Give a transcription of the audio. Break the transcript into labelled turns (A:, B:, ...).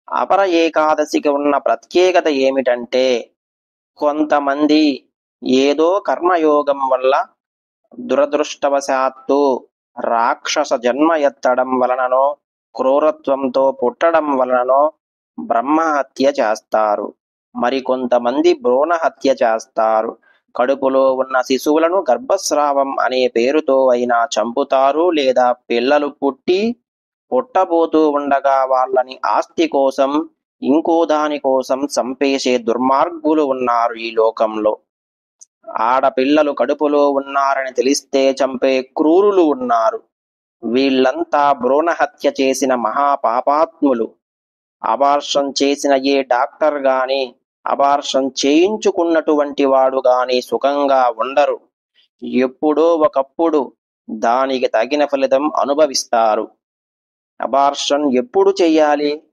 A: అపర ఏకాదశికి ఉన్న ప్రత్యేకత ఏమిటంటే, కొంతమంది ఏదో కర్మయోగం వల్ల దురదృష్టవశాత్తు రాక్షస జన్మ ఎత్తడం వలననో, క్రూరత్వంతో పుట్టడం వలననో బ్రహ్మహత్య చేస్తారు. మరికొంతమంది భ్రూణహత్య చేస్తారు. కడుపులో ఉన్న శిశువులను గర్భస్రావం అనే పేరుతో అయినా చంపుతారు, లేదా పిల్లలు పుట్టబోతూ ఉండగా వాళ్ళని ఆస్తి కోసం, ఇంకో దాని కోసం చంపేసే దుర్మార్గులు ఉన్నారు ఈ లోకంలో. ఆడపిల్లలు కడుపులో ఉన్నారని తెలిస్తే చంపే క్రూరులు ఉన్నారు. వీళ్ళంతా భ్రూణహత్య చేసిన మహాపాపాత్ములు. అబార్షన్ చేసిన ఏ డాక్టర్ గాని, అబార్షన్ చేయించుకున్నటువంటి వాడు గాని సుఖంగా ఉండరు. ఎప్పుడో ఒకప్పుడు దానికి తగిన ఫలితం అనుభవిస్తారు. అబార్షన్ ఎప్పుడు చెయ్యాలి?